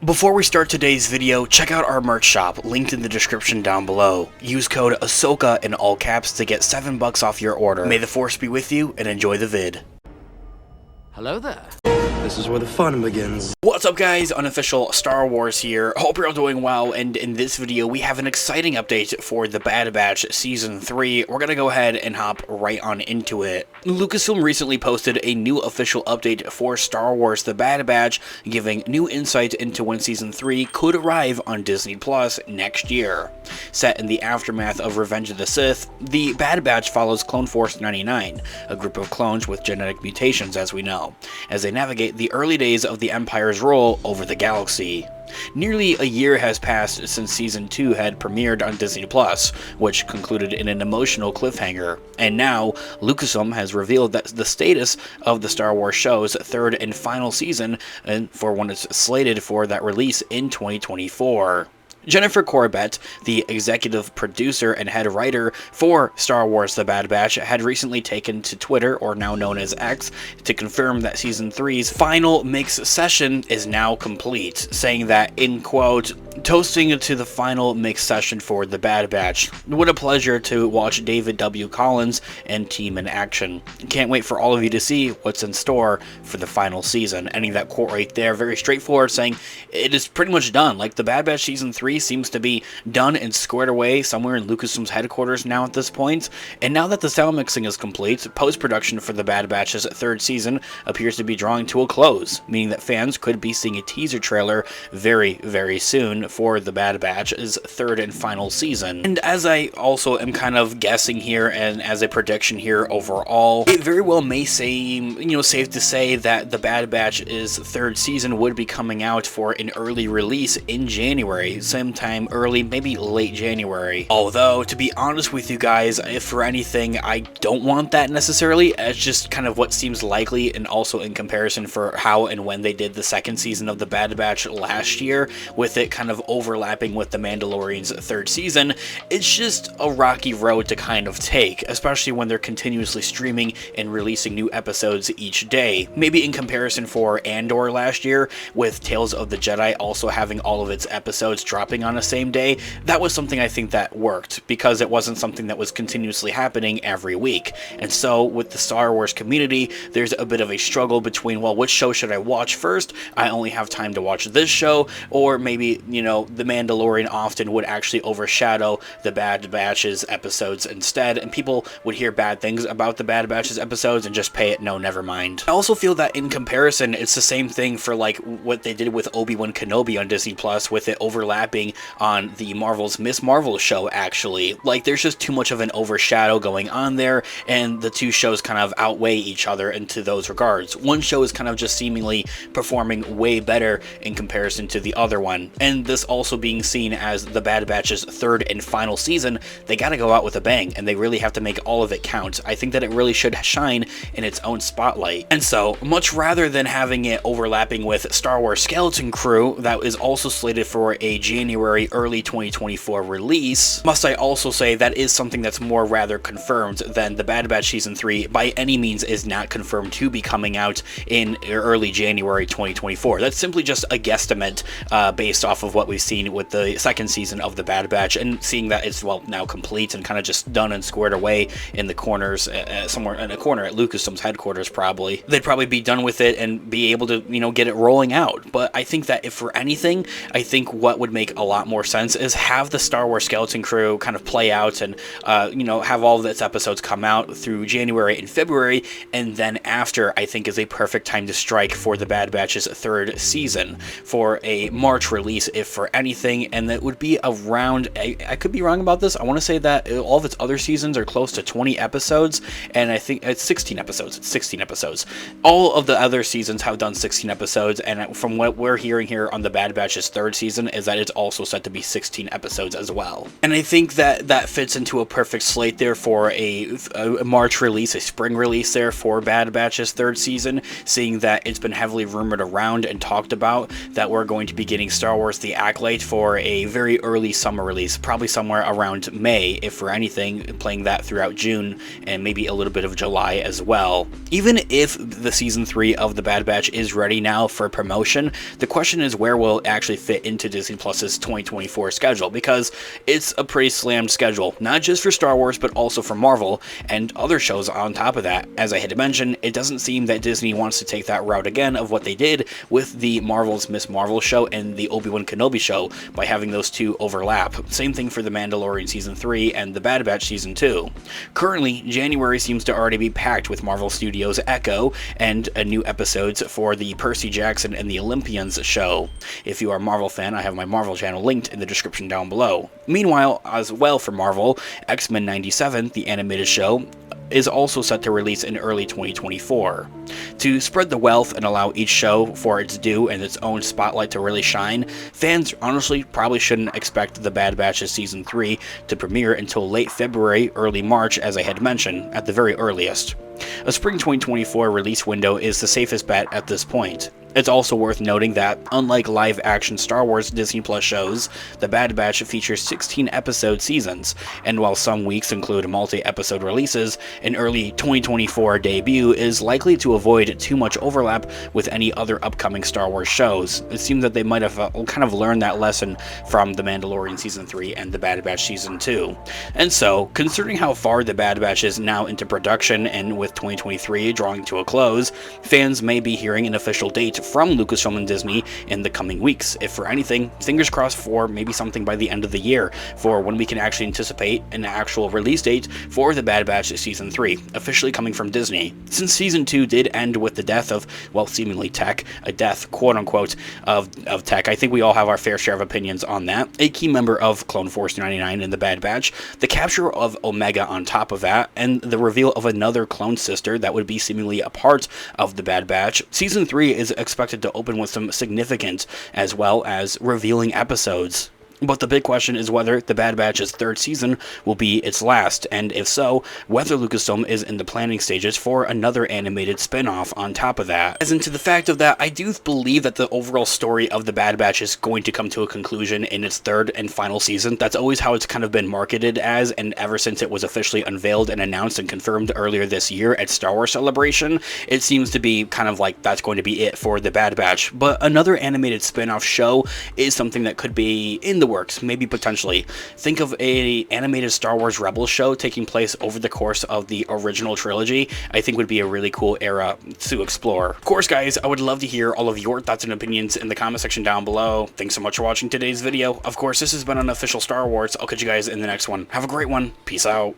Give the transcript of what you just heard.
Before we start today's video, check out our merch shop, linked in the description down below. Use code Ahsoka in all caps to get $7 off your order. May the Force be with you, and enjoy the vid. Hello there. This is where the fun begins. What's up guys, Unofficial Star Wars here. Hope you're all doing well, and in this video we have an exciting update for The Bad Batch Season 3. We're gonna go ahead and hop right on into it. Lucasfilm recently posted a new official update for Star Wars The Bad Batch, giving new insight into when Season 3 could arrive on Disney Plus next year. Set in the aftermath of Revenge of the Sith, The Bad Batch follows Clone Force 99, a group of clones with genetic mutations as we know, as they navigate the early days of the Empire's rule over the galaxy. Nearly a year has passed since Season 2 had premiered on Disney Plus, which concluded in an emotional cliffhanger, and now Lucasfilm has revealed that the status of the Star Wars show's third and final season, and for when it's slated for that release in 2024. Jennifer Corbett, the executive producer and head writer for Star Wars The Bad Batch, had recently taken to Twitter, or now known as X, to confirm that Season 3's final mix session is now complete, saying that, in quote, "Toasting to the final mix session for The Bad Batch. What a pleasure to watch David W. Collins and team in action. Can't wait for all of you to see what's in store for the final season." Ending that quote right there, very straightforward, saying it is pretty much done. Like, The Bad Batch Season 3 seems to be done and squared away somewhere in Lucasfilm's headquarters now at this point. And now that the sound mixing is complete, post-production for The Bad Batch's third season appears to be drawing to a close, meaning that fans could be seeing a teaser trailer very, very soon for The Bad Batch's third and final season. And as I also am kind of guessing here, and as a prediction here overall, it very well may seem, safe to say that The Bad Batch's third season would be coming out for an early release in January, sometime early, maybe late January. Although, to be honest with you guys, if for anything, I don't want that necessarily. It's just kind of what seems likely, and also in comparison for how and when they did the second season of The Bad Batch last year, with it kind of overlapping with The Mandalorian's third season. It's just a rocky road to kind of take, especially when they're continuously streaming and releasing new episodes each day. Maybe in comparison for Andor last year, with Tales of the Jedi also having all of its episodes dropping on the same day, that was something I think that worked, because it wasn't something that was continuously happening every week. And so with the Star Wars community, there's a bit of a struggle between, well, which show should I watch first? I only have time to watch this show, or maybe, The Mandalorian often would actually overshadow The Bad Batch's episodes instead, and people would hear bad things about The Bad Batch's episodes and just pay it no, never mind. I also feel that in comparison, it's the same thing for like what they did with Obi-Wan Kenobi on Disney Plus, with it overlapping on the Marvel's Miss Marvel show, actually. Like, there's just too much of an overshadow going on there, and the two shows kind of outweigh each other into those regards. One show is kind of just seemingly performing way better in comparison to the other one, and this also being seen as The Bad Batch's third and final season, they gotta go out with a bang, and they really have to make all of it count. I think that it really should shine in its own spotlight. And so, much rather than having it overlapping with Star Wars Skeleton Crew, that is also slated for a January, early 2024 release, must I also say that is something that's more rather confirmed than The Bad Batch Season 3 by any means is not confirmed to be coming out in early January 2024. That's simply just a guesstimate based off of what we've seen with the second season of The Bad Batch, and seeing that it's, well, now complete and kind of just done and squared away in the corners, somewhere in a corner at Lucasfilm's headquarters probably. They'd probably be done with it and be able to, get it rolling out. But I think that if for anything, I think what would make a lot more sense is have the Star Wars Skeleton Crew kind of play out and, have all of its episodes come out through January and February, and then after, I think, is a perfect time to strike for The Bad Batch's third season, for a March release, if for anything, and that would be around, I could be wrong about this, I want to say that all of its other seasons are close to 20 episodes, and I think it's 16 episodes, All of the other seasons have done 16 episodes, and from what we're hearing here on The Bad Batch's third season is that it's all also set to be 16 episodes as well. And I think that fits into a perfect slate there for a March release, a spring release there for Bad Batch's third season, seeing that it's been heavily rumored around and talked about that we're going to be getting Star Wars The Acolyte for a very early summer release, probably somewhere around May, if for anything, playing that throughout June and maybe a little bit of July as well. Even if the season 3 of The Bad Batch is ready now for promotion, the question is where will it actually fit into Disney Plus's 2024 schedule, because it's a pretty slammed schedule, not just for Star Wars but also for Marvel and other shows on top of that. As I had mentioned, it doesn't seem that Disney wants to take that route again of what they did with the Marvel's Miss Marvel show and the Obi-Wan Kenobi show by having those two overlap. Same thing for The Mandalorian Season 3 and The Bad Batch Season 2. Currently, January seems to already be packed with Marvel Studios' Echo and new episodes for the Percy Jackson and the Olympians show. If you are a Marvel fan, I have my Marvel channel linked in the description down below. Meanwhile, as well for Marvel, X-Men 97, the animated show, is also set to release in early 2024. To spread the wealth and allow each show for its due and its own spotlight to really shine, fans honestly probably shouldn't expect The Bad Batch's Season 3 to premiere until late February, early March, as I had mentioned, at the very earliest. A spring 2024 release window is the safest bet at this point. It's also worth noting that, unlike live-action Star Wars Disney Plus shows, The Bad Batch features 16-episode seasons, and while some weeks include multi-episode releases, an early 2024 debut is likely to avoid too much overlap with any other upcoming Star Wars shows. It seems that they might have kind of learned that lesson from The Mandalorian Season 3 and The Bad Batch Season 2. And so, considering how far The Bad Batch is now into production and with 2023 drawing to a close, fans may be hearing an official date from Lucasfilm and Disney in the coming weeks. If for anything, fingers crossed for maybe something by the end of the year for when we can actually anticipate an actual release date for The Bad Batch Season 3, officially coming from Disney. Since Season 2 did end with the death of, well, seemingly Tech, a death, quote-unquote, of Tech, I think we all have our fair share of opinions on that. A key member of Clone Force 99 in The Bad Batch, the capture of Omega on top of that, and the reveal of another clone sister that would be seemingly a part of The Bad Batch, Season 3 is expected to open with some significant as well as revealing episodes. But the big question is whether The Bad Batch's third season will be its last, and if so, whether Lucasfilm is in the planning stages for another animated spin-off on top of that. As into the fact of that, I do believe that the overall story of The Bad Batch is going to come to a conclusion in its third and final season. That's always how it's kind of been marketed as, and ever since it was officially unveiled and announced and confirmed earlier this year at Star Wars Celebration, it seems to be kind of like that's going to be it for The Bad Batch. But another animated spin-off show is something that could be in the works, maybe potentially. Think of a animated Star Wars Rebels show taking place over the course of the original trilogy. I think would be a really cool era to explore. Of course, guys, I would love to hear all of your thoughts and opinions in the comment section down below. Thanks so much for watching today's video. Of course, this has been an official Star Wars. I'll catch you guys in the next one. Have a great one. Peace out.